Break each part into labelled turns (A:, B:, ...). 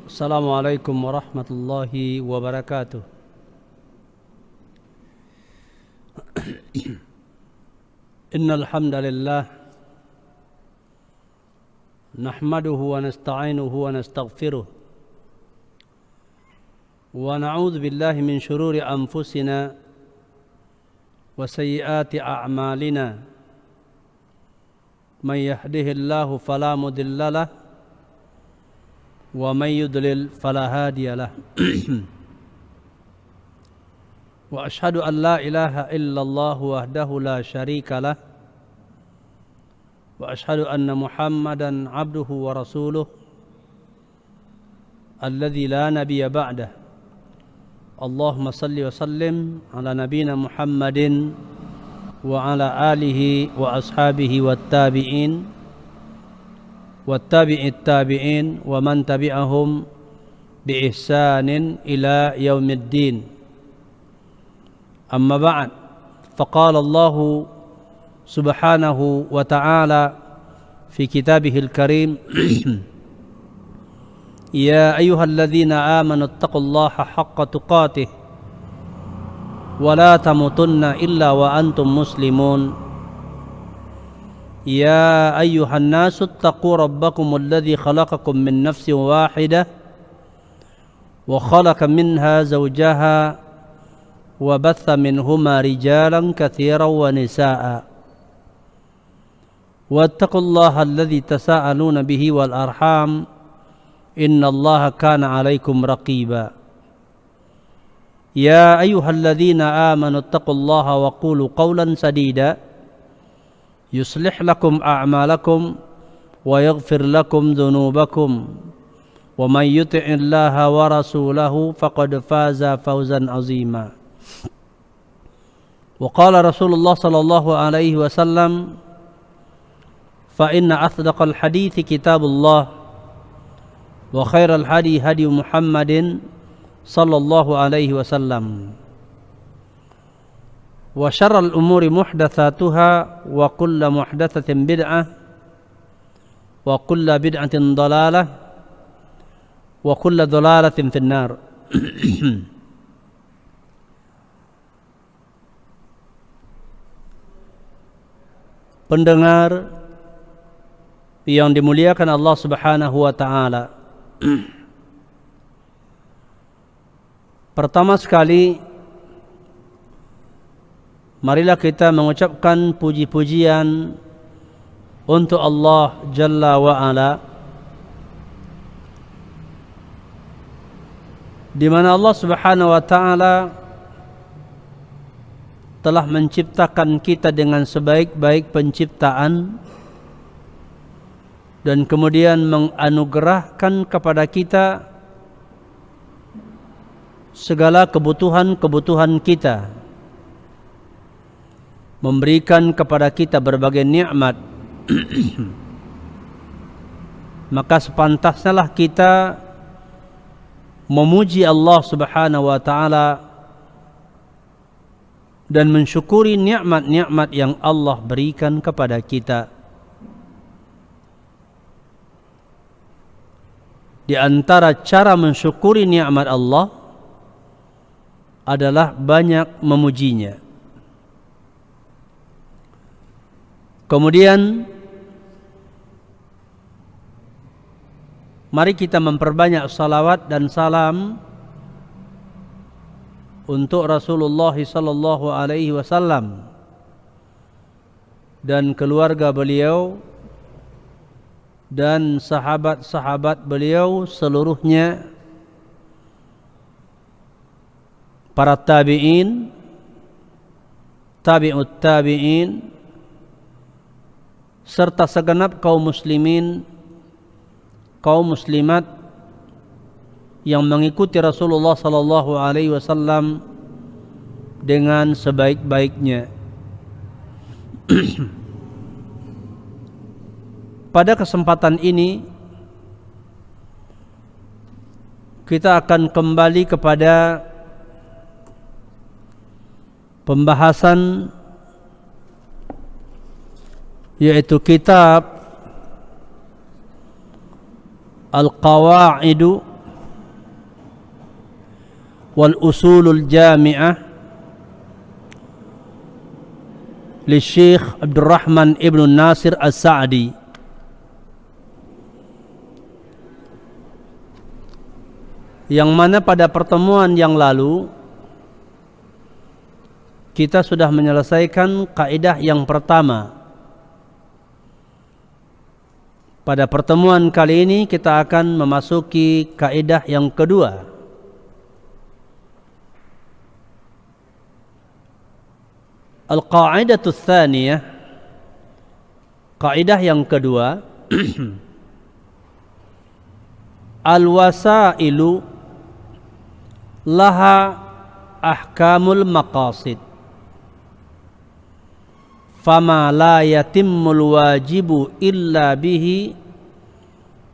A: Assalamualaikum warahmatullahi wabarakatuh. Innal hamdalillah nahmaduhu wa nasta'inuhu wa nastaghfiruh wa na'udzu billahi min shururi anfusina wa sayyiati a'malina. Man yahdihillahu fala mudilla lahu wa man yudlil fala hadiya lahu. Wa ashhadu an la ilaha illallah wahdahu la syarika lah wa ashhadu anna Muhammadan abduhu wa rasuluh alladzi la nabiyya ba'dah. Allahumma salli wa sallim ala nabiyyina Muhammadin wa ala alihi wa ashabihi wattabi'in wattabi'it tabi'in wa man tabi'ahum bi ihsanin ila yaumiddin. Amma ba'd, faqala Allah subhanahu wa ta'ala fi kitabihil karim ya ayyuhalladzina amanu taqullaha haqqa tuqatih wa la tamutunna illa wa antum muslimun. Ya ayyuhan nasu taqu rabbakumul ladzi khalaqakum min nafsin wahidah wa khalaqa minha zawjaha وبث منهما رجالا كثيرا ونساء واتقوا الله الذي تساءلون به والأرحام إن الله كان عليكم رقيبا. يا أيها الذين آمنوا اتقوا الله وقولوا قولا سديدا يصلح لكم أعمالكم ويغفر لكم ذنوبكم ومن يطع الله ورسوله فقد فاز فوزا عظيما. وقال رسول الله صلى الله عليه وسلم فإن أصدق الحديث كتاب الله وخير الهدي هدي محمد صلى الله عليه وسلم وشر الأمور محدثاتها وكل محدثة بدعة وكل بدعة ضلالة وكل ضلالة في النار. Pendengar yang dimuliakan Allah Subhanahu wa ta'ala, pertama sekali marilah kita mengucapkan puji-pujian untuk Allah Jalla wa Ala, di mana Allah Subhanahu wa ta'ala telah menciptakan kita dengan sebaik-baik penciptaan dan kemudian menganugerahkan kepada kita segala kebutuhan-kebutuhan kita, memberikan kepada kita berbagai nikmat. Maka sepantasnya kita memuji Allah Subhanahu wa ta'ala dan mensyukuri nikmat-nikmat yang Allah berikan kepada kita. Di antara cara mensyukuri nikmat Allah adalah banyak memujinya. Kemudian mari kita memperbanyak salawat dan salam untuk Rasulullah sallallahu alaihi wasallam dan keluarga beliau dan sahabat-sahabat beliau seluruhnya, para tabi'in, tabi'ut tabi'in, serta segenap kaum muslimin, kaum muslimat yang mengikuti Rasulullah sallallahu alaihi wasallam dengan sebaik-baiknya. Pada kesempatan ini kita akan kembali kepada pembahasan yaitu kitab Al-Qawa'idu wal usulul jami'ah li Syekh Abdurrahman Ibn Nasir As-Sa'di. Yang mana pada pertemuan yang lalu kita sudah menyelesaikan kaidah yang pertama. Pada pertemuan kali ini kita akan memasuki kaidah yang kedua. Al-qa'idatu tsaniyah, kaidah yang kedua, al-wasailu laha ahkamul maqasid, fama la yatimmul wajibu illa bihi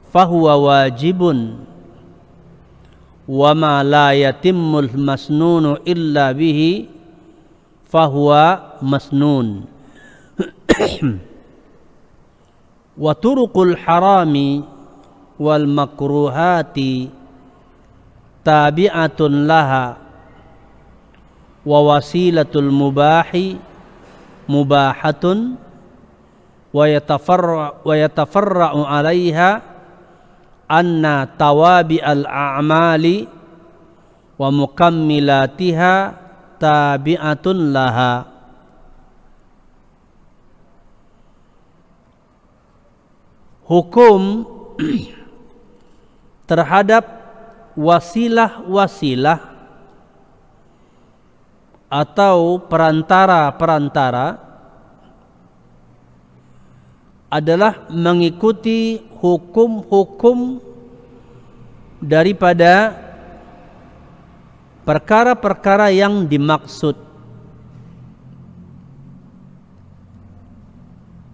A: fahuwa wajibun, wama la yatimmul masnunu illa bihi fahuwa masnun. Wa turuqul harami wal makruhati tabi'atun laha, wa wasilatul mubahi mubahatun, wa yatafarra'u 'alaiha anna tawabi al-a'mali wa mukammilatiha tabi'atun laha. Hukum terhadap wasilah-wasilah atau perantara-perantara adalah mengikuti hukum-hukum daripada perkara-perkara yang dimaksud.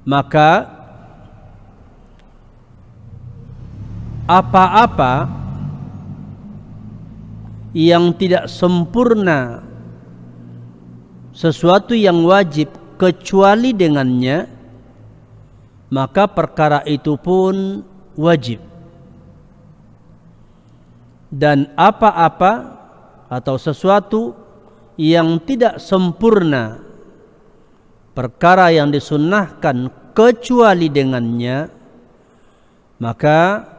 A: Maka apa-apa yang tidak sempurna, sesuatu yang wajib kecuali dengannya, maka perkara itu pun wajib. Dan apa-apa atau sesuatu yang tidak sempurna, perkara yang disunnahkan kecuali dengannya, maka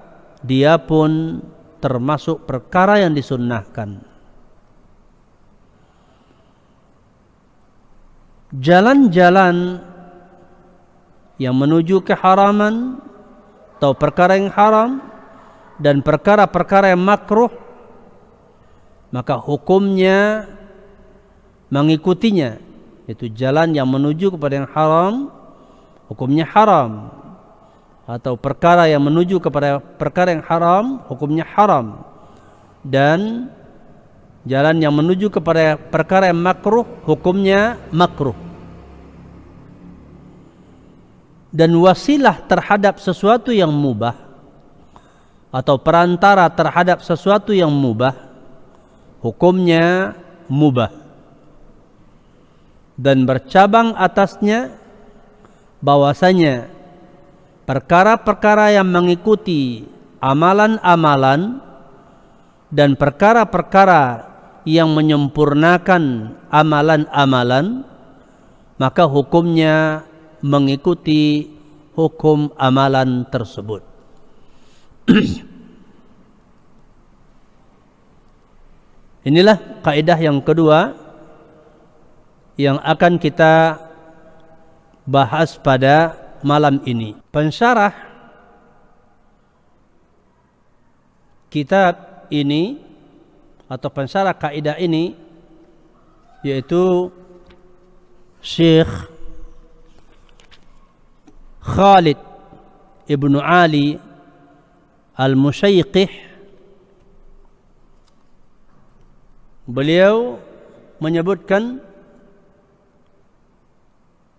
A: dia pun termasuk perkara yang disunnahkan. Jalan-jalan yang menuju keharaman atau perkara yang haram dan perkara-perkara yang makruh, maka hukumnya mengikutinya. Itu jalan yang menuju kepada yang haram, hukumnya haram. Atau perkara yang menuju kepada perkara yang haram, hukumnya haram. Dan jalan yang menuju kepada perkara yang makruh, hukumnya makruh. Dan wasilah terhadap sesuatu yang mubah atau perantara terhadap sesuatu yang mubah, hukumnya mubah. Dan bercabang atasnya bahwasanya perkara-perkara yang mengikuti amalan-amalan dan perkara-perkara yang menyempurnakan amalan-amalan, maka hukumnya mengikuti hukum amalan tersebut. Inilah kaidah yang kedua yang akan kita bahas pada malam ini. Pensyarah kitab ini atau pensyarah kaidah ini yaitu Syekh Khalid Ibnu Ali Al-Musyaiqih. Beliau menyebutkan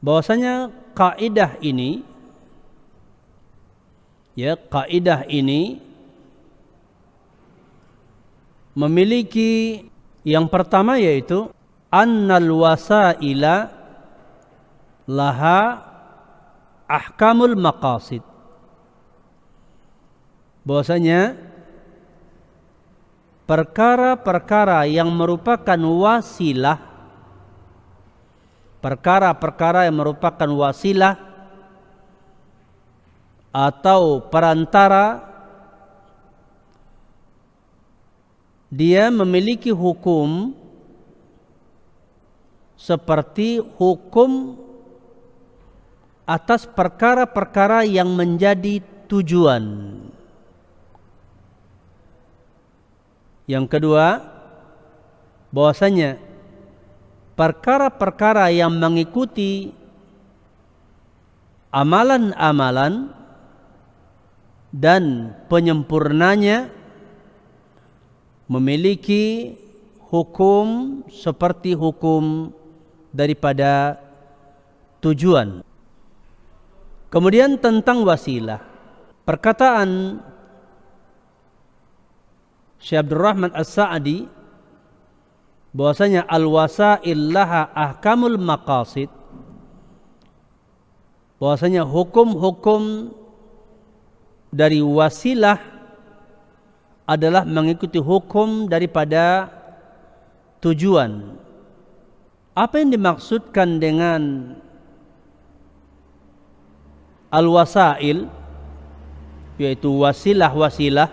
A: bahwasanya kaidah ini, kaidah ini memiliki yang pertama yaitu annal wasaila laha ahkamul maqasid. Bahwasanya perkara-perkara yang merupakan wasilah, perkara-perkara yang merupakan wasilah atau perantara, dia memiliki hukum seperti hukum atas perkara-perkara yang menjadi tujuan. Yang kedua, bahwasanya perkara-perkara yang mengikuti amalan-amalan dan penyempurnanya memiliki hukum seperti hukum daripada tujuan. Kemudian tentang wasilah, perkataan Syekh Abdul Rahman As-Sa'di bahwasanya al-wasail laha ahkamul maqasid, bahwasanya hukum-hukum dari wasilah adalah mengikuti hukum daripada tujuan. Apa yang dimaksudkan dengan al-wasail, yaitu wasilah-wasilah?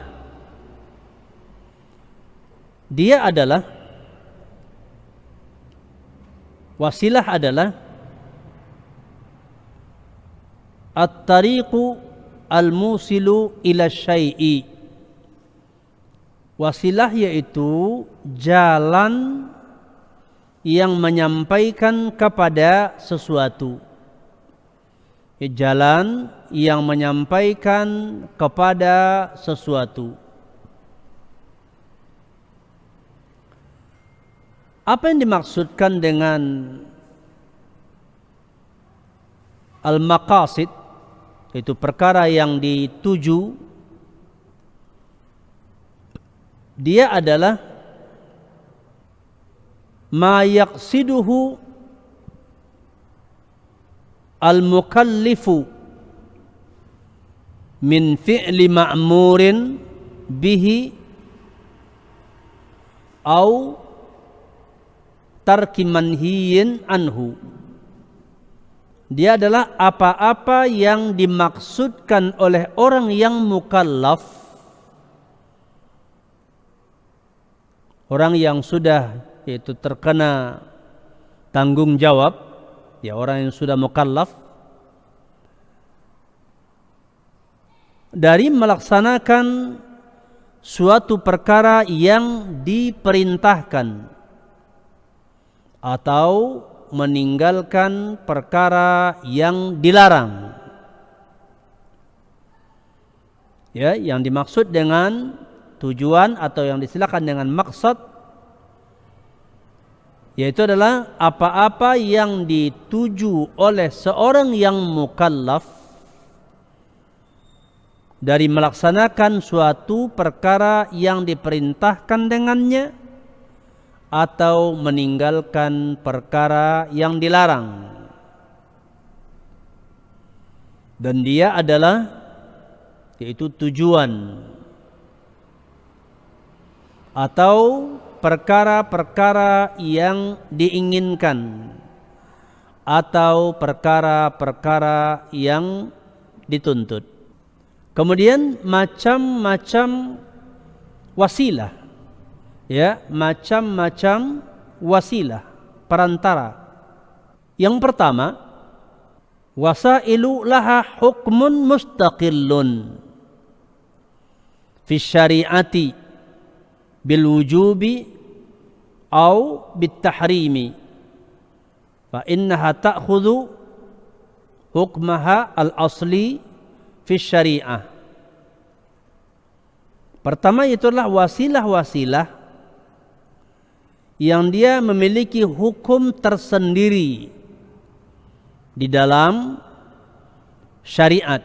A: Dia adalah, wasilah adalah at-tariqu al-musilu ila syai'i. Wasilah yaitu jalan yang menyampaikan kepada sesuatu. Jalan yang menyampaikan kepada sesuatu. Apa yang dimaksudkan dengan al-maqasid, yaitu perkara yang dituju? Dia adalah ma yaqsiduhu al-mukallifu min fi'li ma'murin bihi au tarki manhiyin anhu. Dia adalah apa-apa yang dimaksudkan oleh orang yang mukallaf, orang yang sudah yaitu terkena tanggung jawab, ya orang yang sudah mukallaf, dari melaksanakan suatu perkara yang diperintahkan atau meninggalkan perkara yang dilarang. Ya, yang dimaksud dengan tujuan atau yang disilakan dengan maksud, yaitu adalah apa-apa yang dituju oleh seorang yang mukallaf dari melaksanakan suatu perkara yang diperintahkan dengannya atau meninggalkan perkara yang dilarang. Dan dia adalah yaitu tujuan atau perkara-perkara yang diinginkan atau perkara-perkara yang dituntut. Kemudian macam-macam wasilah, ya, macam-macam wasilah, perantara. Yang pertama, wasailu laha hukmun mustaqillun fi syari'ati bil wujubi au bit tahrimi, fa innaha ta'khudhu hukmaha al asli fi syari'ah. Pertama itulah wasilah-wasilah yang dia memiliki hukum tersendiri di dalam syariat.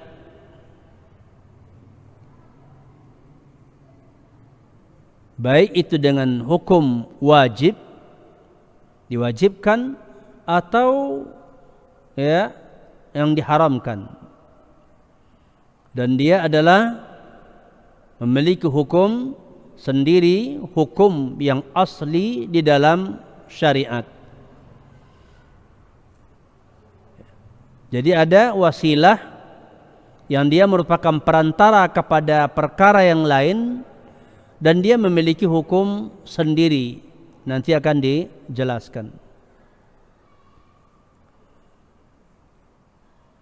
A: Baik itu dengan hukum wajib, diwajibkan, atau ya yang diharamkan. Dan dia adalah memiliki hukum sendiri hukum yang asli di dalam syariat. Jadi ada wasilah yang dia merupakan perantara kepada perkara yang lain dan dia memiliki hukum sendiri. Nanti akan dijelaskan.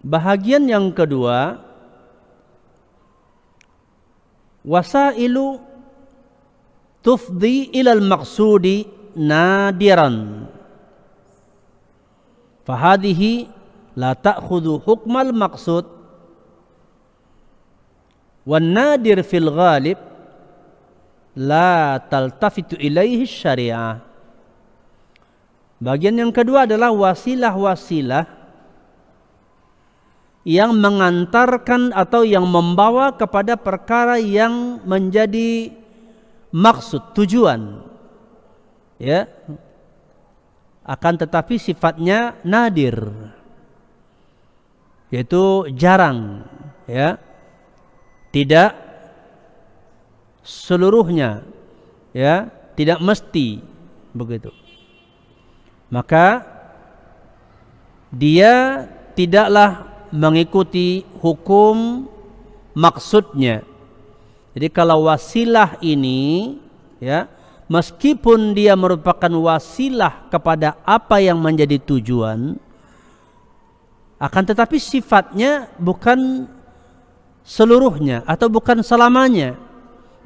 A: Bahagian yang kedua, wasailu tufdi ilal maqsudi nadiran. Fahadihi la ta'khudhu hukmal maqsud wan nadir fil ghalib la taltafitu ilaihi syariah. Bagian yang kedua adalah wasilah-wasilah yang mengantarkan atau yang membawa kepada perkara yang menjadi maksud, tujuan, ya, akan tetapi sifatnya nadir, yaitu jarang, ya, tidak seluruhnya, ya, tidak mesti begitu. Maka dia tidaklah mengikuti hukum maksudnya. Jadi kalau wasilah ini, ya, meskipun dia merupakan wasilah kepada apa yang menjadi tujuan, akan tetapi sifatnya bukan seluruhnya atau bukan selamanya.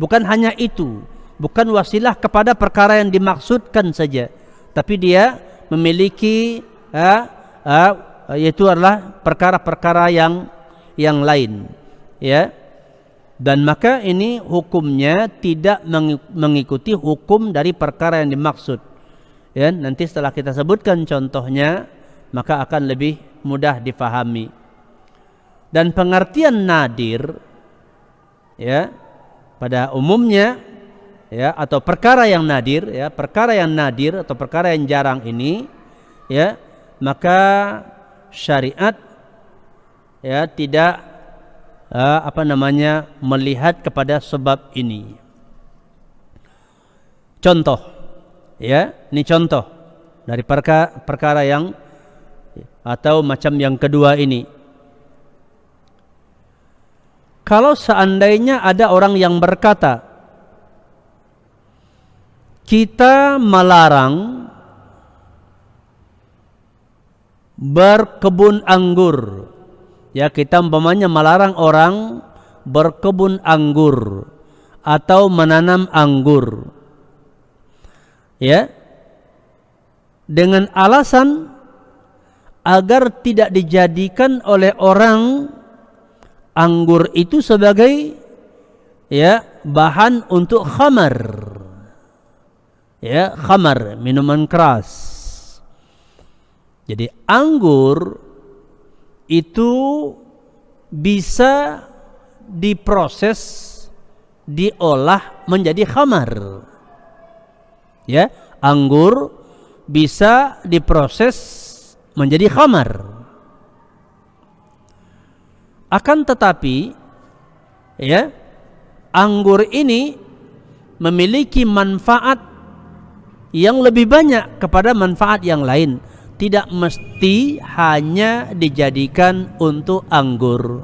A: Bukan hanya itu, bukan wasilah kepada perkara yang dimaksudkan saja, tapi dia memiliki yaitu adalah perkara-perkara yang lain, ya. Dan maka ini hukumnya tidak mengikuti hukum dari perkara yang dimaksud, ya. Nanti setelah kita sebutkan contohnya, maka akan lebih mudah difahami. Dan pengertian nadir, ya, pada umumnya, ya, atau perkara yang nadir, ya, perkara yang nadir atau perkara yang jarang ini, ya, maka syariat, ya, tidak melihat kepada sebab ini. Contoh, ya, ini contoh dari perkara yang atau macam yang kedua ini. Kalau seandainya ada orang yang berkata, kita melarang berkebun anggur, ya, kita umpamanya melarang orang berkebun anggur atau menanam anggur, ya, dengan alasan agar tidak dijadikan oleh orang anggur itu sebagai, ya, bahan untuk khamar, ya, khamar, minuman keras. Jadi anggur itu bisa diproses, diolah menjadi khamar, ya, anggur bisa diproses menjadi khamar. Akan tetapi, ya, anggur ini memiliki manfaat yang lebih banyak kepada manfaat yang lain. Tidak mesti hanya dijadikan untuk anggur,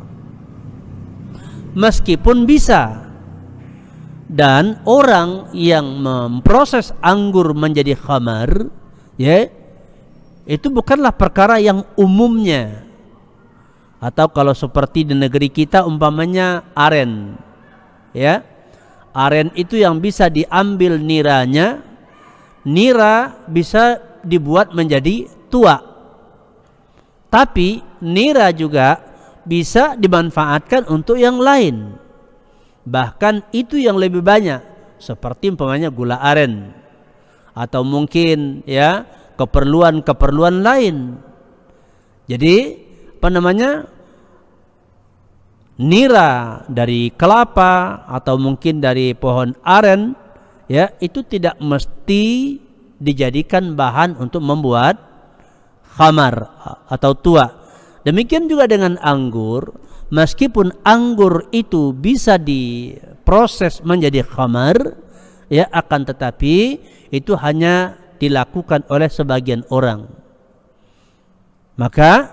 A: meskipun bisa. Dan orang yang memproses anggur menjadi khamar, ya, itu bukanlah perkara yang umumnya. Atau kalau seperti di negeri kita umpamanya aren, ya, aren itu yang bisa diambil niranya, nira bisa dibuat menjadi tua, tapi nira juga bisa dimanfaatkan untuk yang lain, bahkan itu yang lebih banyak, seperti umpamanya gula aren atau mungkin, ya, keperluan lain. Jadi nira dari kelapa atau mungkin dari pohon aren, ya, itu tidak mesti dijadikan bahan untuk membuat khamar atau tua. Demikian juga dengan anggur, meskipun anggur itu bisa diproses menjadi khamar, ya, akan tetapi itu hanya dilakukan oleh sebagian orang. Maka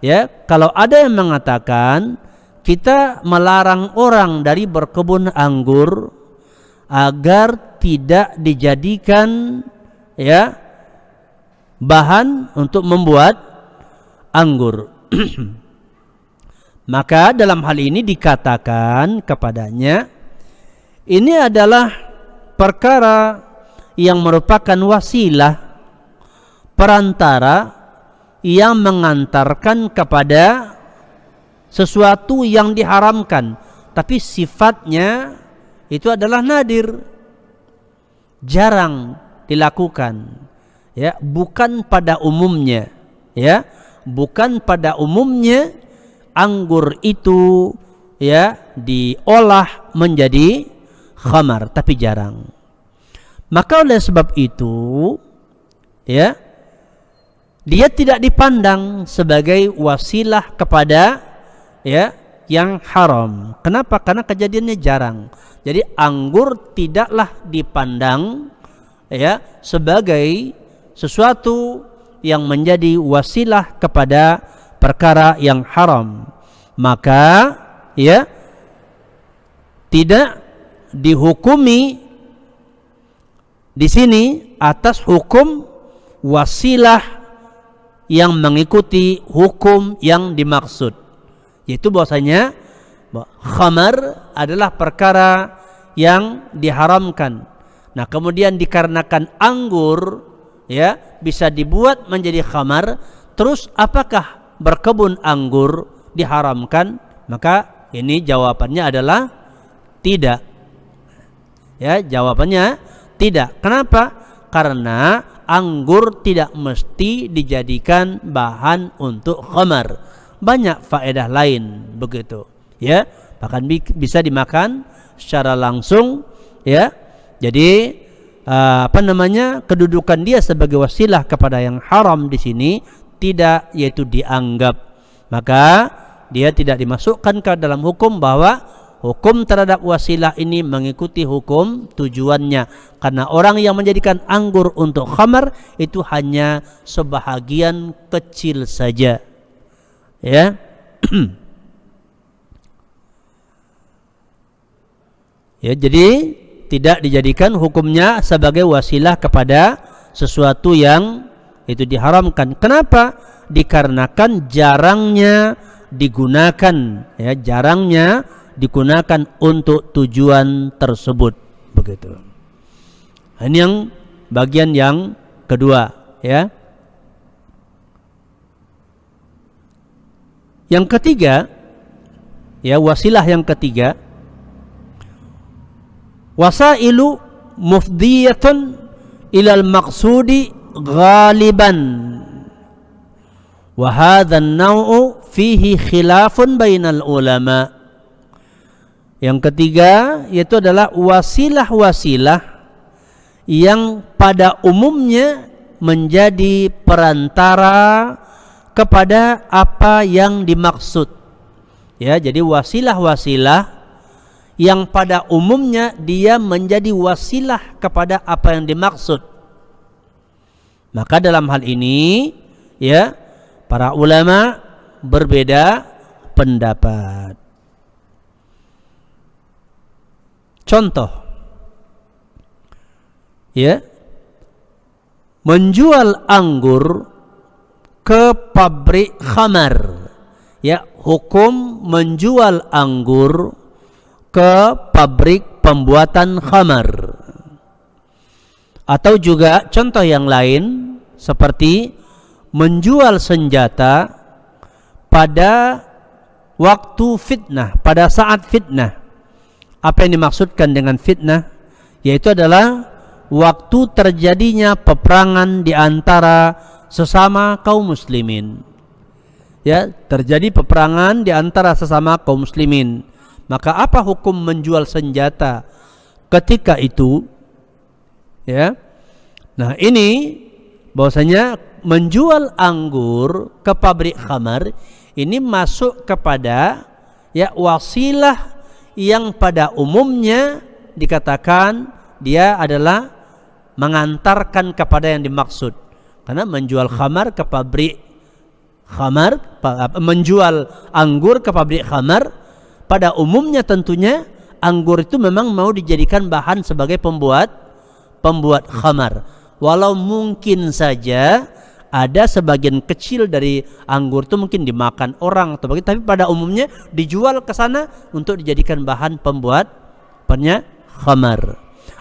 A: ya, kalau ada yang mengatakan kita melarang orang dari berkebun anggur agar tidak dijadikan ya bahan untuk membuat anggur, maka dalam hal ini dikatakan kepadanya ini adalah perkara yang merupakan wasilah perantara yang mengantarkan kepada sesuatu yang diharamkan, tapi sifatnya itu adalah nadir, jarang dilakukan, ya, bukan pada umumnya, ya, bukan pada umumnya anggur itu ya diolah menjadi khamar, tapi jarang. Maka oleh sebab itu ya, dia tidak dipandang sebagai wasilah kepada ya yang haram. Kenapa? Karena kejadiannya jarang. Jadi anggur tidaklah dipandang ya sebagai sesuatu yang menjadi wasilah kepada perkara yang haram. Maka ya tidak dihukumi di sini atas hukum wasilah yang mengikuti hukum yang dimaksud, yaitu bahwasanya khamar adalah perkara yang diharamkan. Nah, kemudian dikarenakan anggur ya bisa dibuat menjadi khamar, terus apakah berkebun anggur diharamkan? Maka ini jawabannya adalah tidak. Ya, jawabannya tidak. Kenapa? Karena anggur tidak mesti dijadikan bahan untuk khamar. Banyak faedah lain begitu. Ya, bahkan bisa dimakan secara langsung ya. Jadi kedudukan dia sebagai wasilah kepada yang haram di sini tidak, yaitu dianggap. Maka dia tidak dimasukkan ke dalam hukum bahwa hukum terhadap wasilah ini mengikuti hukum tujuannya. Karena orang yang menjadikan anggur untuk khamar itu hanya sebahagian kecil saja. Ya. Ya, jadi tidak dijadikan hukumnya sebagai wasilah kepada sesuatu yang itu diharamkan. Kenapa? Dikarenakan jarangnya digunakan, ya, jarangnya digunakan untuk tujuan tersebut, begitu. Ini yang bagian yang kedua, ya. Yang ketiga, ya, wasilah yang ketiga, wasailu mufdiyatun ilal maqsudi ghaliban wa hadha an-naw'u fihi khilafun bainal ulama. Yang ketiga yaitu adalah wasilah-wasilah yang pada umumnya menjadi perantara kepada apa yang dimaksud. Ya, jadi wasilah-wasilah yang pada umumnya dia menjadi wasilah kepada apa yang dimaksud. Maka dalam hal ini ya para ulama berbeda pendapat. Contoh ya, menjual anggur ke pabrik khamar. Ya, hukum menjual anggur ke pabrik pembuatan khamar. Atau juga contoh yang lain seperti menjual senjata pada waktu fitnah, pada saat fitnah. Apa yang dimaksudkan dengan fitnah? Yaitu adalah waktu terjadinya peperangan di antara sesama kaum muslimin. Ya, terjadi peperangan di antara sesama kaum muslimin. Maka apa hukum menjual senjata ketika itu? Ya. Nah, ini bahwasanya menjual anggur ke pabrik khamar ini masuk kepada ya wasilah yang pada umumnya dikatakan dia adalah mengantarkan kepada yang dimaksud. Karena menjual khamar ke pabrik khamar, menjual anggur ke pabrik khamar, pada umumnya tentunya anggur itu memang mau dijadikan bahan sebagai pembuat khamar. Walau mungkin saja ada sebagian kecil dari anggur itu mungkin dimakan orang atau begitu, tapi pada umumnya dijual ke sana untuk dijadikan bahan pembuat khamar.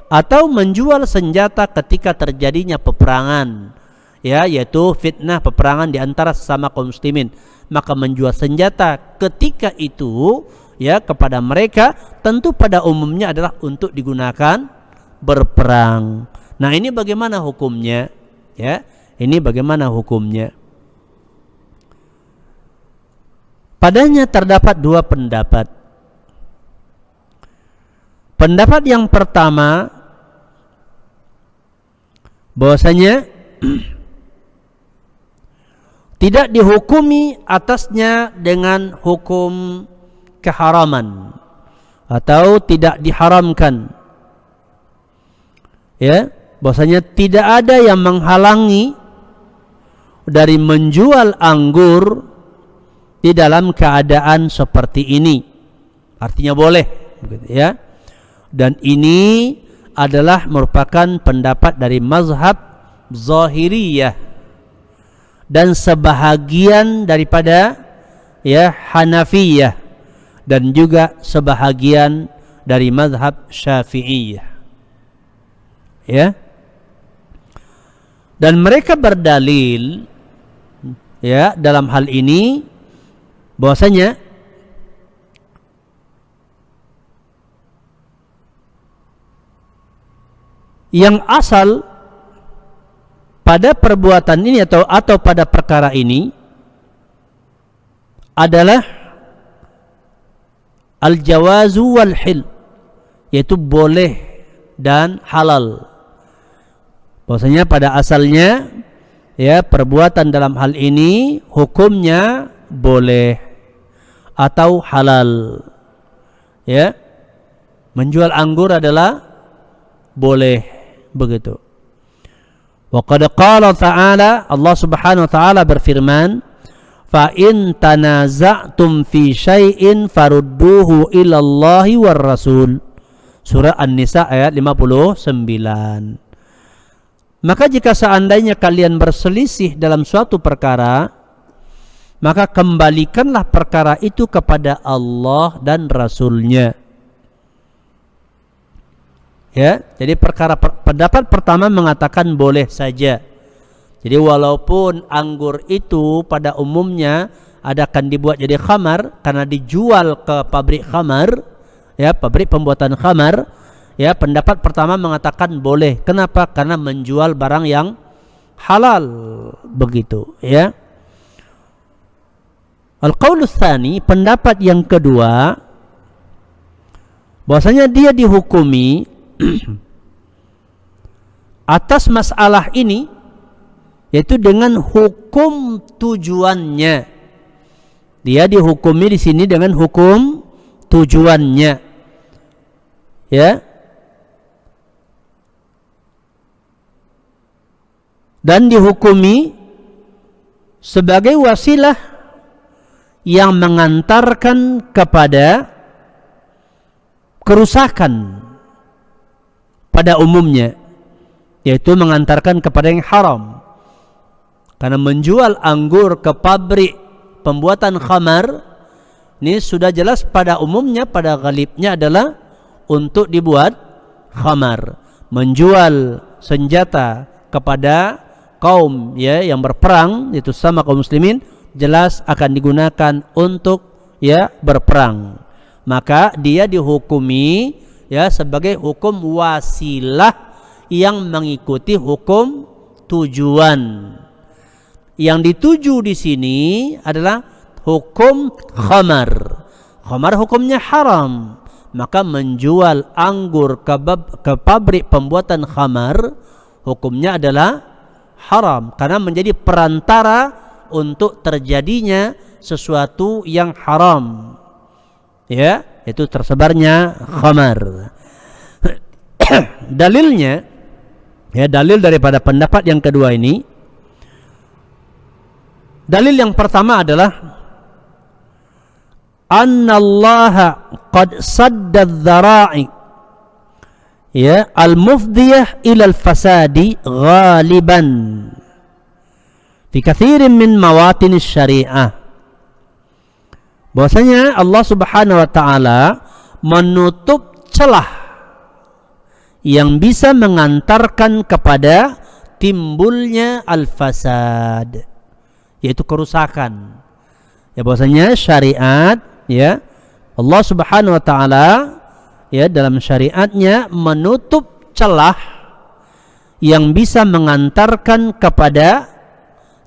A: Atau menjual senjata ketika terjadinya peperangan, ya, yaitu fitnah peperangan di antara sesama kaum muslimin, maka menjual senjata ketika itu, ya, kepada mereka tentu pada umumnya adalah untuk digunakan berperang. Nah, ini bagaimana hukumnya, ya? Ini bagaimana hukumnya? Padanya terdapat dua pendapat. Pendapat yang pertama, bahwasanya tidak dihukumi atasnya dengan hukum keharaman atau tidak diharamkan, ya, bahwasanya tidak ada yang menghalangi dari menjual anggur di dalam keadaan seperti ini. Artinya boleh, begitu, ya. Dan ini adalah merupakan pendapat dari mazhab Zahiriyah dan sebahagian daripada, ya, Hanafiyah, dan juga sebahagian dari mazhab Syafi'iyah, ya. Dan mereka berdalil, ya, dalam hal ini bahwasanya yang asal pada perbuatan ini atau pada perkara ini adalah al-jawazu wal hil, yaitu boleh dan halal. Bahwasanya pada asalnya, ya, perbuatan dalam hal ini hukumnya boleh atau halal, ya. Menjual anggur adalah boleh, begitu. Wa qad qala ta'ala, Allah Subhanahu wa taala berfirman, fa in tanaza'tum fi syai'in farudduhu ila Allahi war Rasul. Surah An-Nisa ayat 59. Maka jika seandainya kalian berselisih dalam suatu perkara, maka kembalikanlah perkara itu kepada Allah dan Rasul-Nya. Ya, jadi pendapat pertama mengatakan boleh saja. Jadi walaupun anggur itu pada umumnya akan dibuat jadi khamar karena dijual ke pabrik khamar, ya, pabrik pembuatan khamar, ya, pendapat pertama mengatakan boleh. Kenapa? Karena menjual barang yang halal, begitu, ya. Al-qaulus tsani, pendapat yang kedua, bahwasanya dia dihukumi atas masalah ini, yaitu dengan hukum tujuannya. Dia dihukumi di sini dengan hukum tujuannya, ya. Dan dihukumi sebagai wasilah yang mengantarkan kepada kerusakan pada umumnya, yaitu mengantarkan kepada yang haram. Karena menjual anggur ke pabrik pembuatan khamar ini sudah jelas pada umumnya, pada ghalibnya adalah untuk dibuat khamar. Menjual senjata kepada kaum, ya, yang berperang, itu sama kaum muslimin, jelas akan digunakan untuk, ya, berperang. Maka dia dihukumi, ya, sebagai hukum wasilah yang mengikuti hukum tujuan. Yang dituju di sini adalah hukum khamar. Khamar hukumnya haram, maka menjual anggur ke pabrik pembuatan khamar hukumnya adalah haram karena menjadi perantara untuk terjadinya sesuatu yang haram, ya, itu tersebarnya khamar. Dalilnya, ya, dalil daripada pendapat yang kedua ini, dalil yang pertama adalah annallaha qad sadda dzara'i, ya, al-mufdiyah ila al-fasadi ghaliban fi katsirin min mawatin syariah. Bahwasanya Allah Subhanahu wa taala menutup celah yang bisa mengantarkan kepada timbulnya al-fasad, yaitu kerusakan. Ya, bahwasanya syariat, ya, Allah Subhanahu wa taala, ya, dalam syariatnya menutup celah yang bisa mengantarkan kepada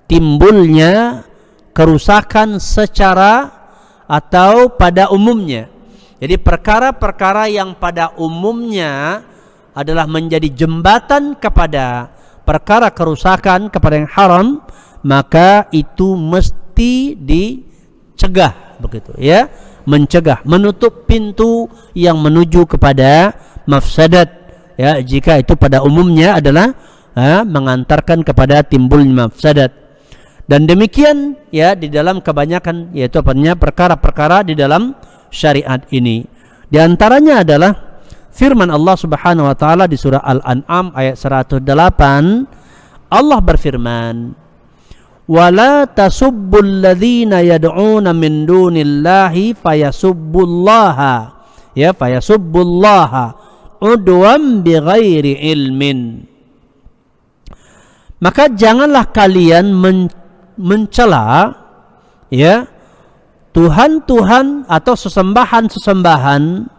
A: timbulnya kerusakan secara atau pada umumnya. Jadi perkara-perkara yang pada umumnya adalah menjadi jembatan kepada perkara kerusakan, kepada yang haram, maka itu mesti dicegah, begitu, ya, mencegah, menutup pintu yang menuju kepada mafsadat, ya, jika itu pada umumnya adalah mengantarkan kepada timbulnya mafsadat. Dan demikian, ya, di dalam kebanyakan, yaitu perkara-perkara di dalam syariat ini. Di antaranya adalah firman Allah Subhanahu wa taala di surah Al-An'am ayat 108. Allah berfirman, "Wala tasubbul ladzina yad'una min dunillahi fayasubbullaha, ya, fayasubbullaha udwan bighairi ilmin." Maka janganlah kalian mencela, ya, Tuhan-Tuhan atau sesembahan-sesembahan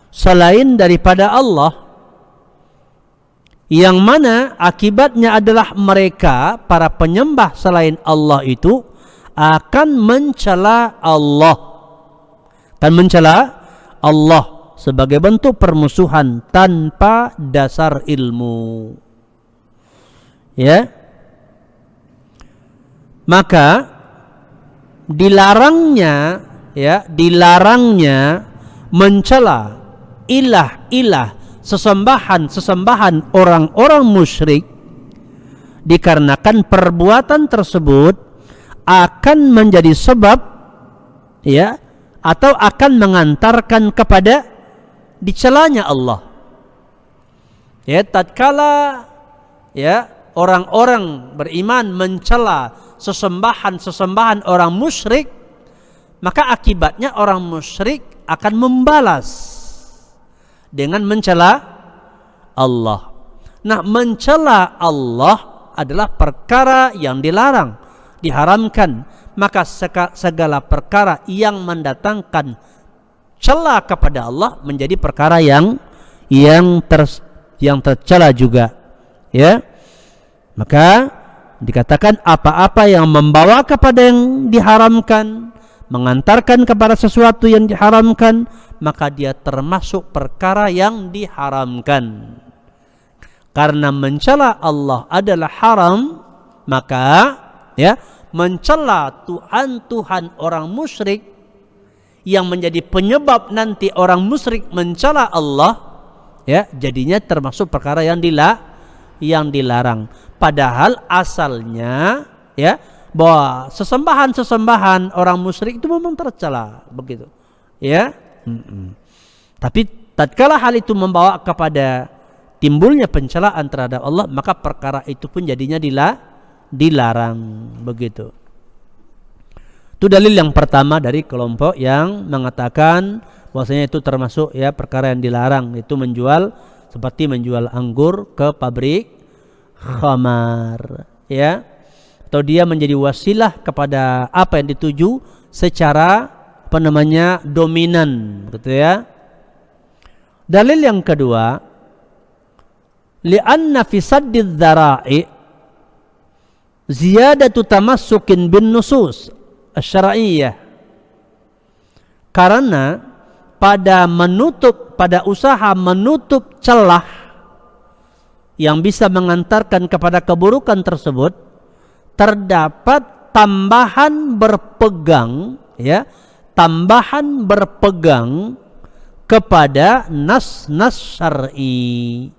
A: selain daripada Allah, yang mana akibatnya adalah mereka, para penyembah selain Allah itu, akan mencela Allah, sebagai bentuk permusuhan tanpa dasar ilmu, ya. Maka dilarangnya, ya, dilarangnya mencela ilah-ilah, sesembahan-sesembahan orang-orang musyrik, dikarenakan perbuatan tersebut akan menjadi sebab, ya, atau akan mengantarkan kepada dicelanya Allah. Ya, tatkala, ya, orang-orang beriman mencela sesembahan-sesembahan orang musyrik, maka akibatnya orang musyrik akan membalas dengan mencela Allah. Nah, mencela Allah adalah perkara yang dilarang, diharamkan. Maka segala perkara yang mendatangkan cela kepada Allah menjadi perkara yang tercela juga, ya. Maka dikatakan apa-apa yang membawa kepada yang diharamkan, mengantarkan kepada sesuatu yang diharamkan, maka dia termasuk perkara yang diharamkan. Karena mencela Allah adalah haram, maka, ya, mencela Tuhan-Tuhan orang musyrik yang menjadi penyebab nanti orang musyrik mencela Allah, ya, jadinya termasuk perkara yang dilarang. Padahal asalnya, ya, bahwa sesembahan-sesembahan orang musyrik itu memang tercela, begitu, ya. Tapi tatkala hal itu membawa kepada timbulnya pencelaan terhadap Allah, maka perkara itu pun jadinya dilarang, begitu. Itu dalil yang pertama dari kelompok yang mengatakan bahwasanya itu termasuk, ya, perkara yang dilarang, itu menjual, seperti menjual anggur ke pabrik khamar, ya, atau dia menjadi wasilah kepada apa yang dituju secara dominan, gitu, ya. Dalil yang kedua, li'anna fi saddidz dzara'i ziyadatu tamassukin bin nusus asy-syar'iyyah, karena pada usaha menutup celah yang bisa mengantarkan kepada keburukan tersebut, terdapat tambahan berpegang, ya, tambahan berpegang kepada nas-nas syar'i.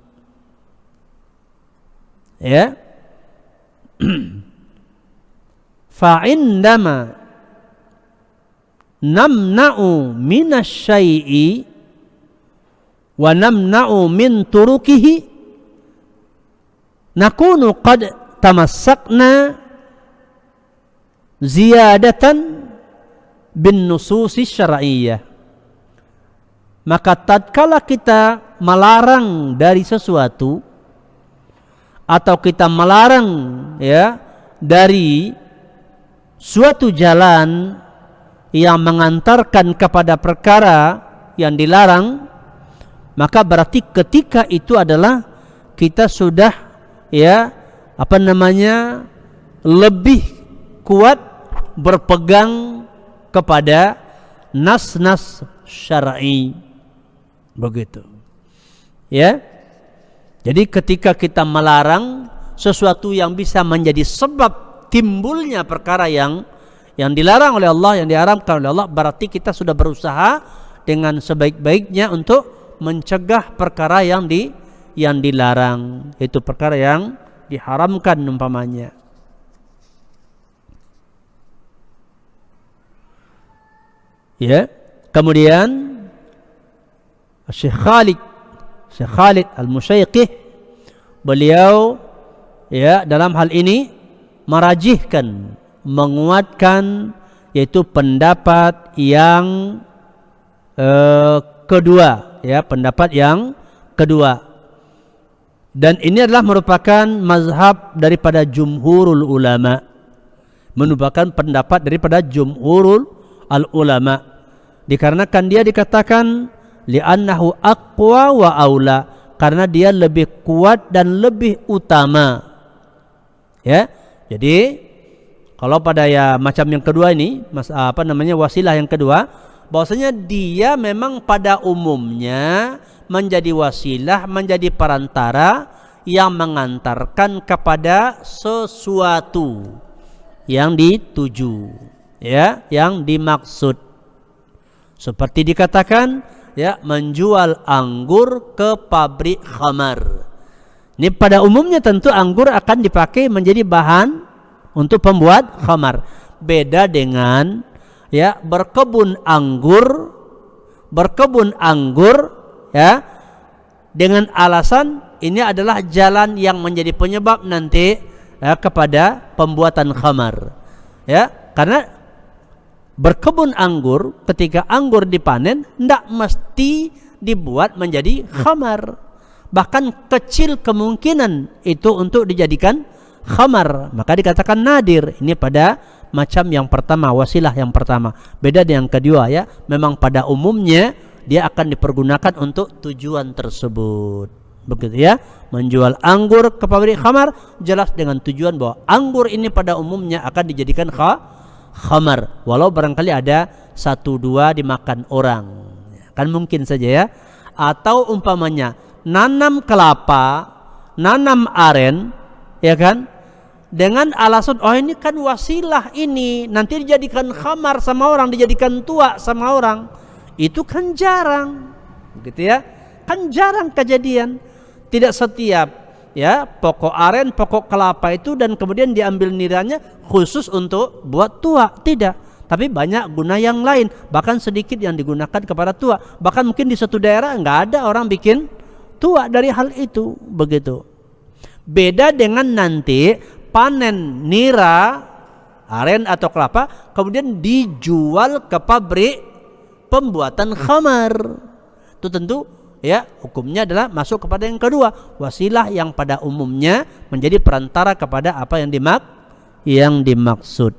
A: Ya. Fa'indama namna'u minasyai'i wa namna'u min turukihi nakunu qad tamassakna ziyadatan bin nususi syar'iyyah. Maka tatkala kita melarang dari sesuatu atau kita melarang ya dari suatu jalan yang mengantarkan kepada perkara yang dilarang, maka berarti ketika itu adalah kita sudah ya lebih kuat berpegang kepada nas-nas syar'i, begitu ya. Jadi ketika kita melarang sesuatu yang bisa menjadi sebab timbulnya perkara yang dilarang oleh Allah, yang diharamkan oleh Allah, berarti kita sudah berusaha dengan sebaik-baiknya untuk mencegah perkara yang dilarang, itu perkara yang diharamkan umpamanya. Ya, kemudian Syekh Khalid Al-Musyaiqih, beliau ya dalam hal ini merajihkan, menguatkan, yaitu pendapat yang kedua, ya, pendapat yang kedua. Dan ini adalah merupakan mazhab daripada jumhurul ulama, merupakan pendapat daripada jumhurul ulama, dikarenakan dia dikatakan li'annahu aqwa wa aula, karena dia lebih kuat dan lebih utama. Ya, jadi kalau pada ya macam yang kedua ini, wasilah yang kedua, bahwasanya dia memang pada umumnya menjadi wasilah, menjadi perantara yang mengantarkan kepada sesuatu yang dituju, ya, yang dimaksud. Seperti dikatakan, ya, menjual anggur ke pabrik khamar. Ini pada umumnya tentu anggur akan dipakai menjadi bahan untuk pembuat khamar. Beda dengan ya berkebun anggur ya dengan alasan ini adalah jalan yang menjadi penyebab nanti ya, kepada pembuatan khamar. Ya, karena berkebun anggur, ketika anggur dipanen tidak mesti dibuat menjadi khamar, bahkan kecil kemungkinan itu untuk dijadikan khamar, maka dikatakan nadir. Ini pada macam yang pertama, wasilah yang pertama. Beda dengan yang kedua, ya, memang pada umumnya dia akan dipergunakan untuk tujuan tersebut, begitu ya. Menjual anggur ke pabrik khamar jelas dengan tujuan bahwa anggur ini pada umumnya akan dijadikan khamar, walau barangkali ada 1-2 dimakan orang, kan mungkin saja ya. Atau umpamanya nanam kelapa, nanam aren, ya kan, dengan alasan oh ini kan wasilah, ini nanti dijadikan khamar sama orang, dijadikan tua sama orang. Itu kan jarang, gitu ya, kan jarang kejadian. Tidak setiap ya pokok aren, pokok kelapa itu dan kemudian diambil niranya khusus untuk buat tua, tidak. Tapi banyak guna yang lain, bahkan sedikit yang digunakan kepada tua. Bahkan mungkin di satu daerah nggak ada orang bikin tua dari hal itu, begitu. Beda dengan nanti panen nira, aren atau kelapa, kemudian dijual ke pabrik pembuatan khamar. Itu tentu ya hukumnya adalah masuk kepada yang kedua, wasilah yang pada umumnya menjadi perantara kepada apa yang dimaksud.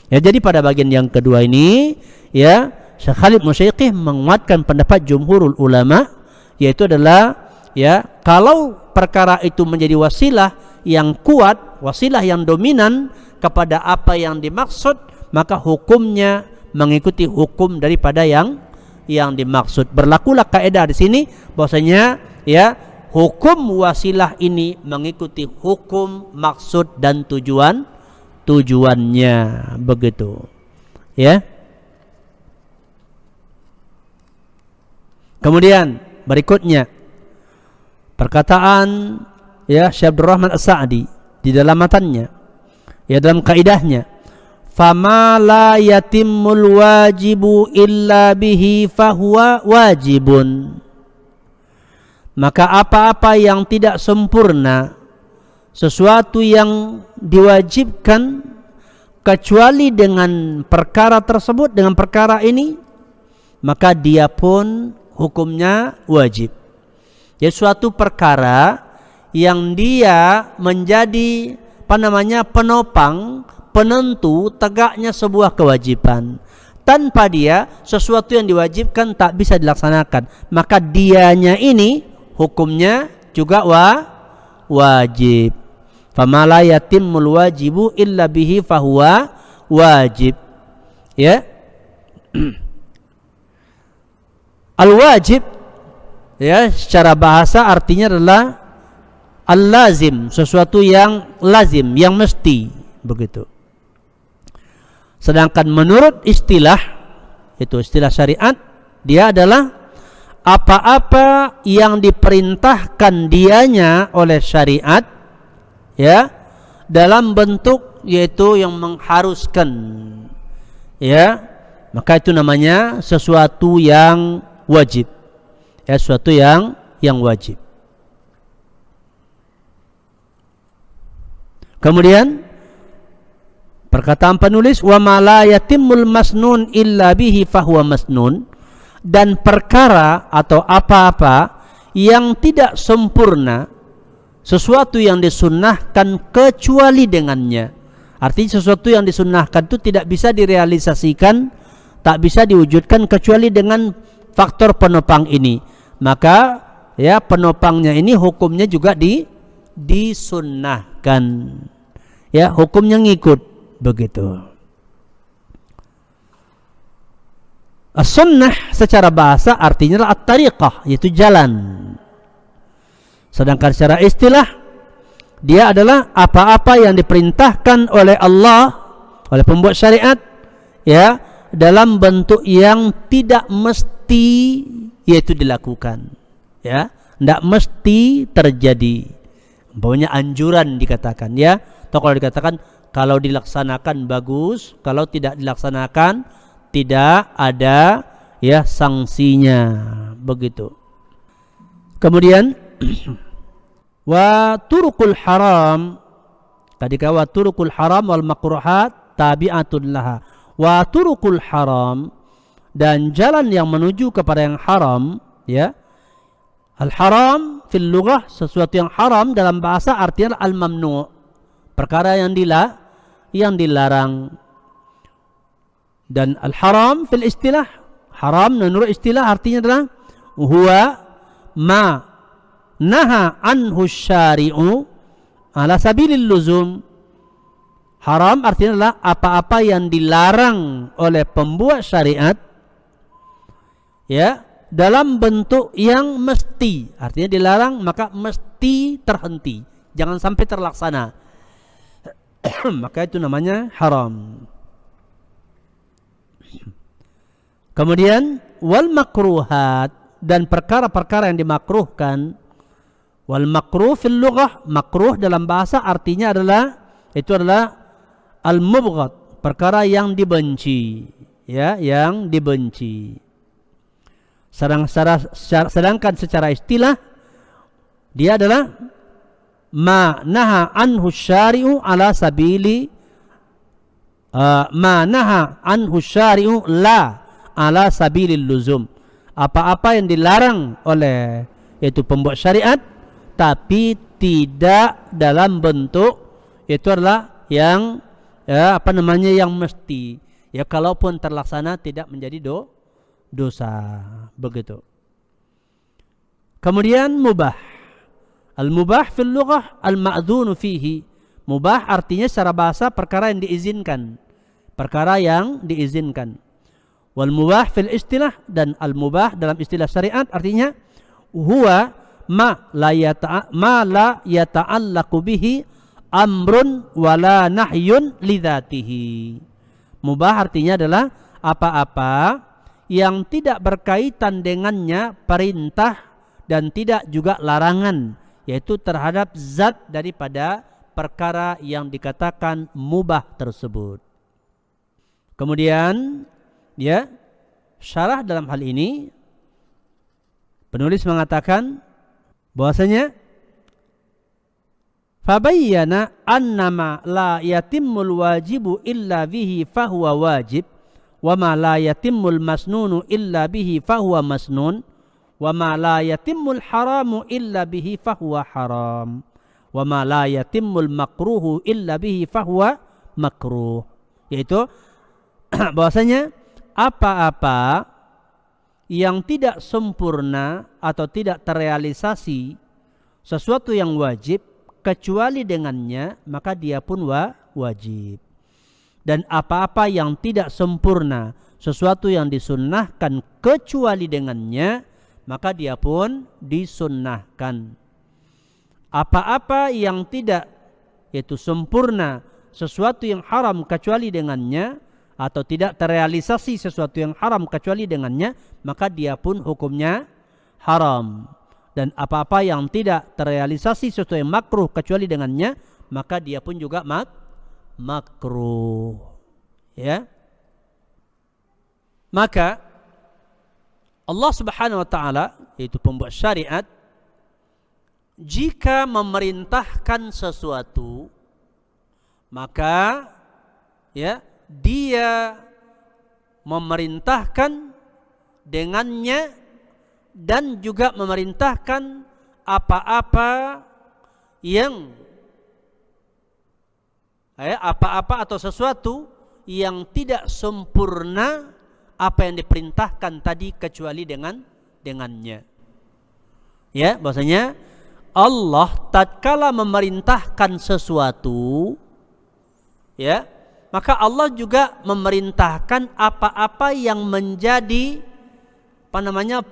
A: Ya, jadi pada bagian yang kedua ini ya Syekh Khalid Musyaiqih menguatkan pendapat jumhurul ulama, yaitu adalah ya kalau perkara itu menjadi wasilah yang kuat, wasilah yang dominan kepada apa yang dimaksud, maka hukumnya mengikuti hukum daripada yang dimaksud. Berlakulah kaidah di sini bahwasanya ya hukum wasilah ini mengikuti hukum maksud dan tujuannya, begitu. Ya. Kemudian berikutnya perkataan ya Syekh Abdul Rahman As-Sa'di di dalam matannya, ya dalam kaidahnya, fama la yatimmul wajibu illa bihi fahuwa wajibun. Maka apa-apa yang tidak sempurna, sesuatu yang diwajibkan kecuali dengan perkara tersebut, dengan perkara ini, maka dia pun hukumnya wajib. Jadi suatu perkara yang dia menjadi penopang, penentu tegaknya sebuah kewajiban. Tanpa dia sesuatu yang diwajibkan tak bisa dilaksanakan, maka dianya ini hukumnya juga wajib. Fama la yatimmul wajibu illa bihi fahuwa wajib. Ya. Al-wajib ya secara bahasa artinya adalah al-lazim, sesuatu yang lazim, yang mesti, begitu. Sedangkan menurut istilah, itu istilah syariat, dia adalah apa-apa yang diperintahkan dianya oleh syariat ya dalam bentuk yaitu yang mengharuskan, ya, maka itu namanya sesuatu yang wajib, ya, sesuatu yang wajib. Kemudian perkataan penulis, wa ma la yatimmul masnun illa bihi fahuwa masnun, dan perkara atau apa-apa yang tidak sempurna, sesuatu yang disunnahkan kecuali dengannya. Artinya sesuatu yang disunnahkan itu tidak bisa direalisasikan, tak bisa diwujudkan kecuali dengan faktor penopang ini. Maka ya penopangnya ini hukumnya juga disunnahkan. Ya, hukumnya ngikut, begitu. As-sunnah secara bahasa artinya adalah at-tariqah, yaitu jalan. Sedangkan secara istilah dia adalah apa-apa yang diperintahkan oleh Allah, oleh pembuat syariat, ya, dalam bentuk yang tidak mesti yaitu dilakukan, ya, tidak mesti terjadi. Umpamanya anjuran dikatakan, ya, atau kalau dikatakan kalau dilaksanakan bagus, kalau tidak dilaksanakan tidak ada ya sanksinya, begitu. Kemudian wa turukul haram, tadi wa turukul haram wal makruhat tabi'atun laha. Wa turukul haram, dan jalan yang menuju kepada yang haram, ya. Al-haram fil lughah, sesuatu yang haram dalam bahasa artinya al-mamnu', perkara yang dilarang. Dan al-haram fil istilah, haram menurut istilah artinya adalah huwa ma naha anhu syari'u ala sabilil luzum. Haram artinya adalah apa-apa yang dilarang oleh pembuat syariat, ya, dalam bentuk yang mesti, artinya dilarang maka mesti terhenti, jangan sampai terlaksana. Maka itu namanya haram. Kemudian wal makruhat, dan perkara-perkara yang dimakruhkan. Wal makruh fil lughah, makruh dalam bahasa artinya adalah al mubghad, perkara yang dibenci, ya, yang dibenci. Sedangkan secara istilah dia adalah ma naha anhu syari'u ala sabili ma naha anhu syari'u la ala sabilil luzum. Apa-apa yang dilarang oleh yaitu pembuat syariat tapi tidak dalam bentuk itu adalah yang yang mesti, ya, kalaupun terlaksana tidak menjadi dosa, begitu. Kemudian mubah. Al-mubah fil lughah al-ma'dzunu fihi. Mubah artinya secara bahasa perkara yang diizinkan, perkara yang diizinkan. Wal mubah fil istilah, dan al-mubah dalam istilah syariat artinya huwa ma la yata'allaqu bihi amrun wala nahyun lidzatihi. Mubah artinya adalah apa-apa yang tidak berkaitan dengannya perintah dan tidak juga larangan, yaitu terhadap zat daripada perkara yang dikatakan mubah tersebut. Kemudian ya, syarah dalam hal ini penulis mengatakan bahwasanya fabayyana annama la yatimmul wajibu illa bihi fahuwa wajib wa ma la yatimmul masnunu illa bihi fahuwa masnun wa ma la yatimmul haramu illa bihi fahuwa haram wa ma la yatimmul makruhu illa bihi fahuwa makruh. Yaitu bahwasanya apa-apa yang tidak sempurna atau tidak terrealisasi sesuatu yang wajib kecuali dengannya, maka dia pun wajib. Dan apa-apa yang tidak sempurna, sesuatu yang disunnahkan kecuali dengannya, maka dia pun disunnahkan. Apa-apa yang tidak, yaitu sempurna, sesuatu yang haram kecuali dengannya, atau tidak terrealisasi sesuatu yang haram kecuali dengannya, maka dia pun hukumnya haram. Dan apa-apa yang tidak terrealisasi sesuatu yang makruh kecuali dengannya, maka dia pun juga makruh. Ya. Maka Allah Subhanahu wa taala, yaitu pembuat syariat, jika memerintahkan sesuatu, maka ya, dia memerintahkan dengannya dan juga memerintahkan apa-apa yang apa-apa atau sesuatu yang tidak sempurna apa yang diperintahkan tadi kecuali dengannya. Ya, bahwasanya Allah tatkala memerintahkan sesuatu, ya, maka Allah juga memerintahkan apa-apa yang menjadi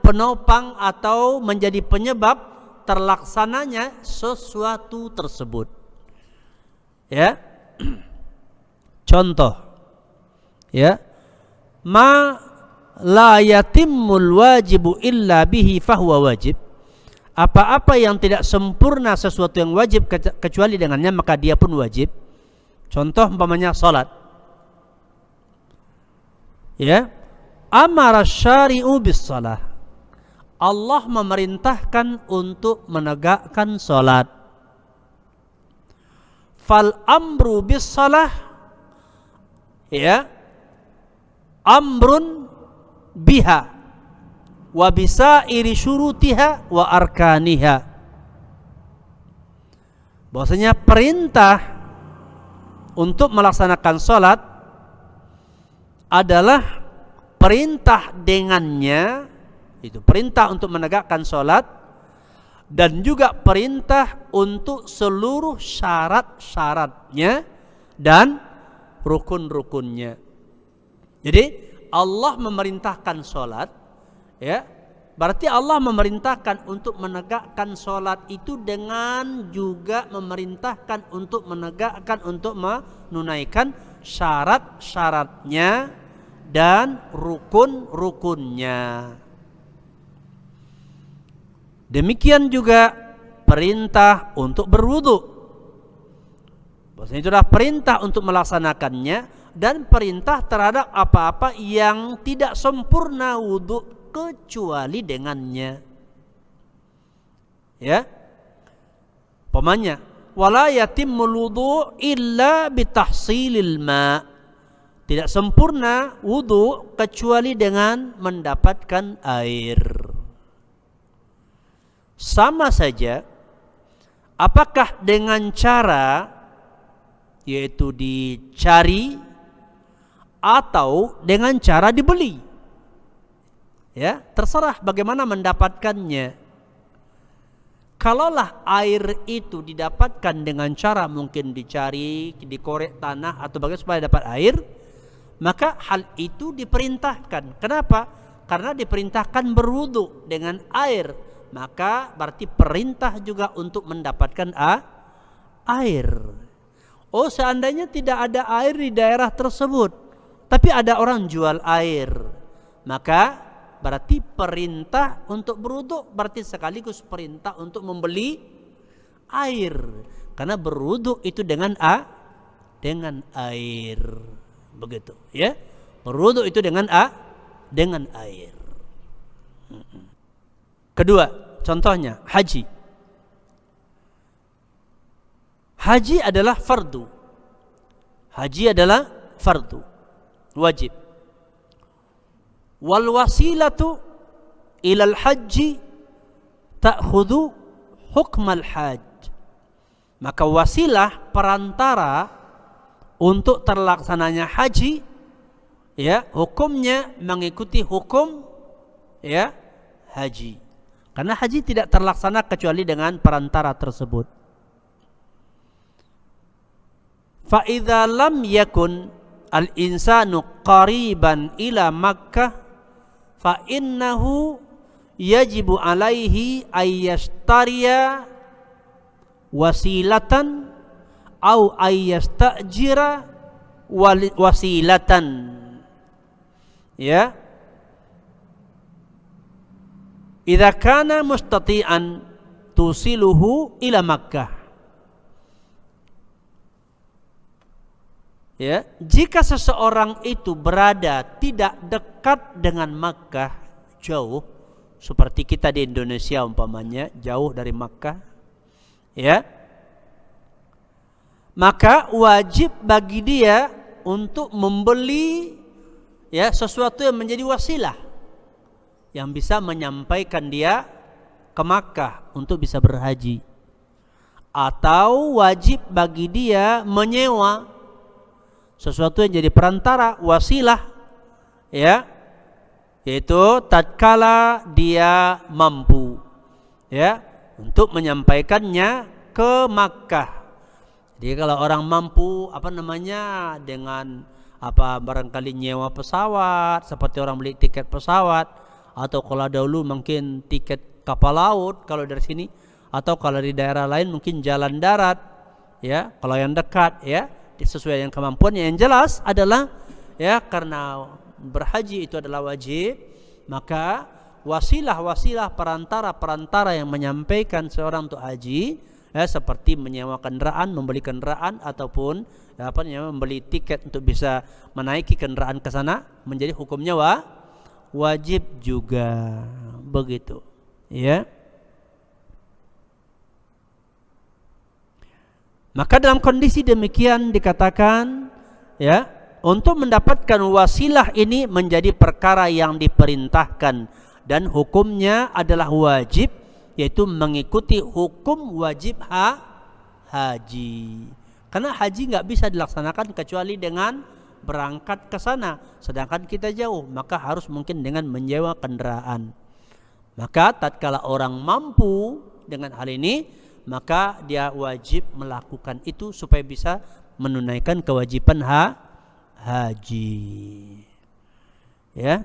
A: penopang atau menjadi penyebab terlaksananya sesuatu tersebut. Ya. Contoh, ya, ma la yatimmul wajibu illa bihi fahuwa wajib. Apa-apa yang tidak sempurna sesuatu yang wajib kecuali dengannya, maka dia pun wajib. Contoh umpamanya salat. Ya, amara syari'u bis salah. Allah memerintahkan untuk menegakkan salat. Fal amru bis salah, ya, amrun biha wa bisairi syurutiha wa arkaniha. Bahwasanya perintah untuk melaksanakan salat adalah perintah dengannya, itu perintah untuk menegakkan salat, dan juga perintah untuk seluruh syarat-syaratnya dan rukun-rukunnya. Jadi Allah memerintahkan salat, ya, berarti Allah memerintahkan untuk menegakkan salat itu dengan juga memerintahkan untuk menegakkan, untuk menunaikan syarat-syaratnya dan rukun-rukunnya. Demikian juga perintah untuk berwudu. Maksudnya itu adalah perintah untuk melaksanakannya, dan perintah terhadap apa-apa yang tidak sempurna wudu kecuali dengannya. Ya. Umpamanya, wala yatimmul wudu illa bitahsilil ma. Tidak sempurna wudu kecuali dengan mendapatkan air. Sama saja, apakah dengan cara yaitu dicari atau dengan cara dibeli? Ya, terserah bagaimana mendapatkannya. Kalaulah air itu didapatkan dengan cara mungkin dicari, dikorek tanah atau bagaimana supaya dapat air, maka hal itu diperintahkan. Kenapa? Karena diperintahkan berwudu dengan air. Maka berarti perintah juga untuk mendapatkan air. Oh, seandainya tidak ada air di daerah tersebut, tapi ada orang jual air, maka berarti perintah untuk berwudu berarti sekaligus perintah untuk membeli air. Karena berwudu itu dengan air. Begitu, ya. Berwudu itu dengan air. Kedua, contohnya haji. Haji adalah fardu. Haji adalah fardu, wajib. Wal wasilatu ilal haji ta'khudhu hukmal hajj. Maka wasilah perantara untuk terlaksananya haji, ya, hukumnya mengikuti hukum, ya, haji. Karena haji tidak terlaksana kecuali dengan perantara tersebut. Fa idza lam yakun al-insanu qariban ila Makkah fa innahu yajibu alaihi ayyashtariya wasilatan au ayyastajira wasilatan, ya. Idza kana mustati'an tusiluhu ila Makkah. Ya, jika seseorang itu berada tidak dekat dengan Makkah, jauh, seperti kita di Indonesia umpamanya, jauh dari Makkah, ya, maka wajib bagi dia untuk membeli, ya, sesuatu yang menjadi wasilah yang bisa menyampaikan dia ke Makkah untuk bisa berhaji, atau wajib bagi dia menyewa sesuatu yang jadi perantara, wasilah, ya, yaitu tatkala dia mampu, ya, untuk menyampaikannya ke Makkah. Jadi kalau orang mampu dengan barangkali nyewa pesawat, seperti orang beli tiket pesawat, atau kalau dahulu mungkin tiket kapal laut kalau dari sini, atau kalau di daerah lain mungkin jalan darat, ya, kalau yang dekat, ya, sesuai dengan kemampuannya. Yang jelas adalah, ya, karena berhaji itu adalah wajib, maka wasilah-wasilah perantara-perantara yang menyampaikan seorang untuk haji, ya, seperti menyewa kendaraan, membeli kendaraan, ataupun membeli tiket untuk bisa menaiki kendaraan ke sana, menjadi hukumnya wajib juga. Begitu, ya. Maka dalam kondisi demikian dikatakan, ya, untuk mendapatkan wasilah ini menjadi perkara yang diperintahkan dan hukumnya adalah wajib, yaitu mengikuti hukum wajib haji. Karena haji nggak bisa dilaksanakan kecuali dengan berangkat ke sana, sedangkan kita jauh, maka harus mungkin dengan menyewa kendaraan. Maka tatkala orang mampu dengan hal ini, maka dia wajib melakukan itu supaya bisa menunaikan kewajiban haji, ya.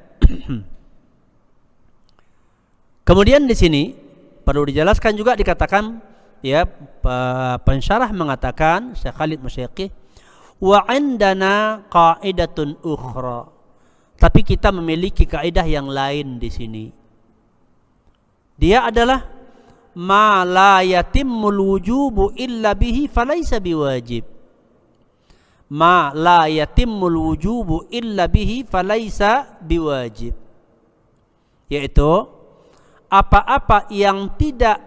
A: Kemudian di sini perlu dijelaskan juga, dikatakan, ya, pensyarah mengatakan, Syekh Khalid Musyaqih, wa indana qaidatun ukhra. Tapi kita memiliki kaidah yang lain di sini. Dia adalah ma la yatimmul wujubu illa bihi falaysa biwajib. Ma la yatimmul wujubu illa bihi falaysa biwajib. Yaitu apa-apa yang tidak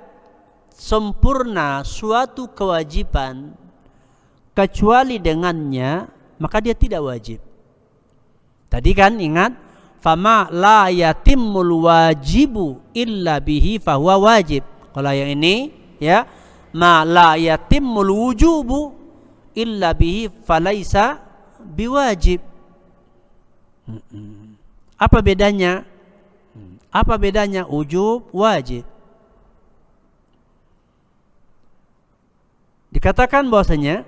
A: sempurna suatu kewajiban kecuali dengannya, maka dia tidak wajib. Tadi kan ingat, fama la yatimmul wajibu illa bihi fahuwa wajib. Kalau yang ini, ya, ma la yatimmul wujubu illa bihi falaysa biwajib. Apa bedanya? Apa bedanya wujub wajib? Dikatakan bahwasanya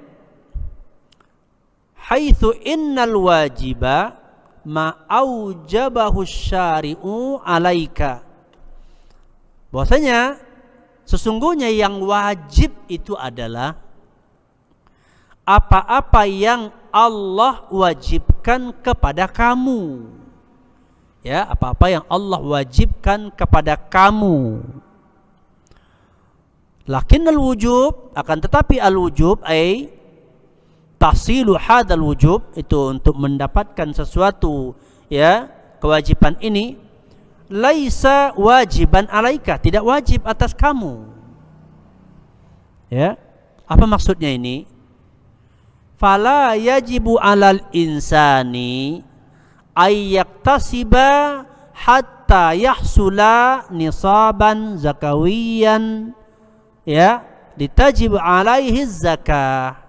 A: haitsu innal wajiba ma aujabahu syari'u alaika. Bahwasanya sesungguhnya yang wajib itu adalah apa-apa yang Allah wajibkan kepada kamu. ya, apa-apa yang Allah wajibkan kepada kamu. Lakinnal wujub, akan tetapi al-wujub ay tahsilu hadal wujub, itu untuk mendapatkan sesuatu, ya, kewajiban ini, laisa wajiban alaika, tidak wajib atas kamu. Ya, apa maksudnya ini? Fala yajibu alal insani ayyaktasiba hatta yahsula nisaban zakawiyan, ya, ditajib alaihi zakah.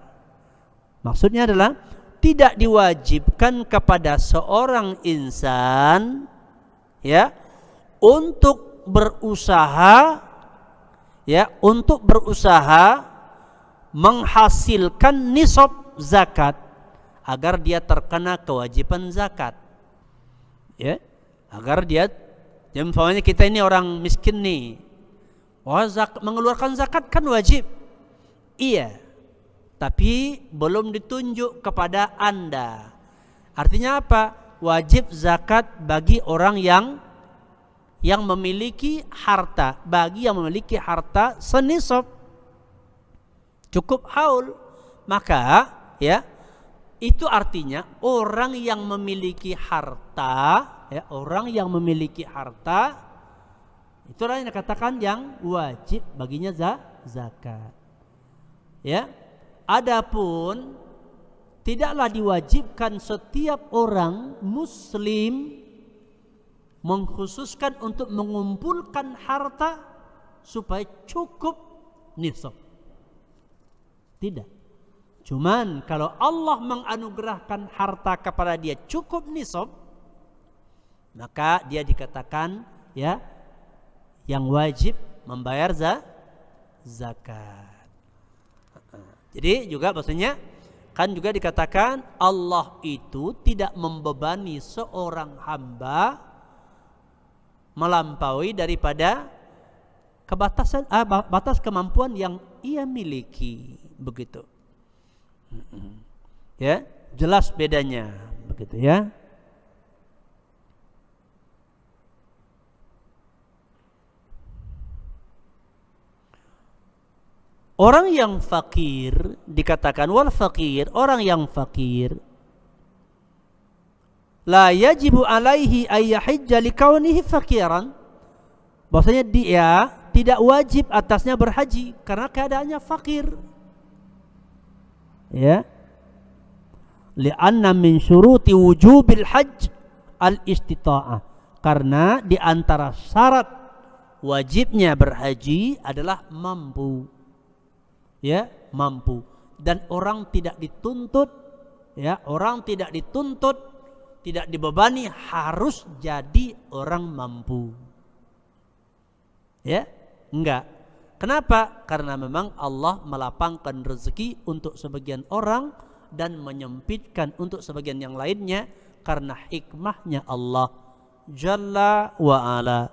A: Maksudnya adalah tidak diwajibkan kepada seorang insan, ya, untuk berusaha, ya, untuk berusaha menghasilkan nisab zakat agar dia terkena kewajiban zakat. Ya, agar dia, ya, umpamanya kita ini orang miskin nih, mengeluarkan zakat kan wajib. Iya, tapi belum ditunjuk kepada Anda. Artinya apa? Wajib zakat bagi orang yang memiliki harta, bagi yang memiliki harta senisab, cukup haul. Maka, ya, itu artinya orang yang memiliki harta, ya, orang yang memiliki harta, itulah yang dikatakan yang wajib baginya zakat. Ya, adapun tidaklah diwajibkan setiap orang muslim mengkhususkan untuk mengumpulkan harta supaya cukup nisab. Tidak. Cuman kalau Allah menganugerahkan harta kepada dia cukup nisab, maka dia dikatakan, ya, yang wajib membayar zakat. Jadi juga maksudnya kan juga dikatakan Allah itu tidak membebani seorang hamba melampaui daripada batas kemampuan yang ia miliki, begitu. Ya, jelas bedanya, begitu ya. Orang yang fakir dikatakan wal fakir, orang yang fakir la yajibu alaihi ayyahijja likaunihi fakiran, bahwasanya dia tidak wajib atasnya berhaji karena keadaannya fakir. Ya, li'anna min syuruti wujubil hajj al-istita'ah, karena di antara syarat wajibnya berhaji adalah mampu. Ya, mampu. Dan orang tidak dituntut, ya, orang tidak dituntut, tidak dibebani harus jadi orang mampu. Ya, enggak. Kenapa? Karena memang Allah melapangkan rezeki untuk sebagian orang dan menyempitkan untuk sebagian yang lainnya karena hikmahnya Allah Jalla wa Ala.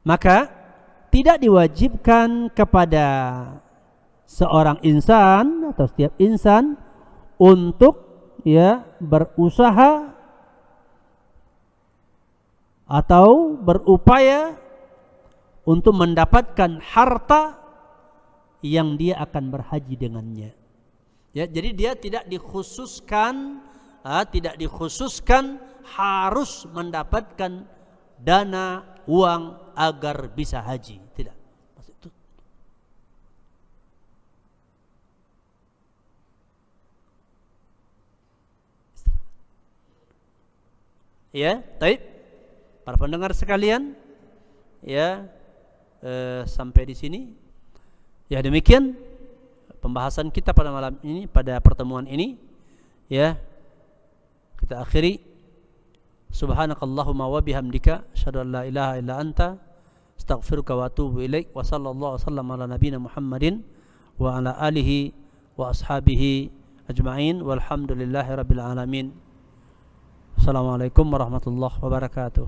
A: Maka tidak diwajibkan kepada seorang insan atau setiap insan untuk, ya, berusaha atau berupaya untuk mendapatkan harta yang dia akan berhaji dengannya. Ya, jadi dia tidak dikhususkan harus mendapatkan dana uang agar bisa haji, tidak. Ya, baik. Para pendengar sekalian, ya, sampai di sini. Ya, demikian pembahasan kita pada malam ini, pada pertemuan ini. Ya, kita akhiri. Subhanakallahumma wa bihamdika asyhadu an la ilaha illa anta astaghfiruka wa atubu ilaik. Wa sallallahu wasallam ala nabiyyina Muhammadin wa ala alihi wa ashabihi ajma'in walhamdulillahi rabbil alamin. Assalamualaikum warahmatullahi wabarakatuh.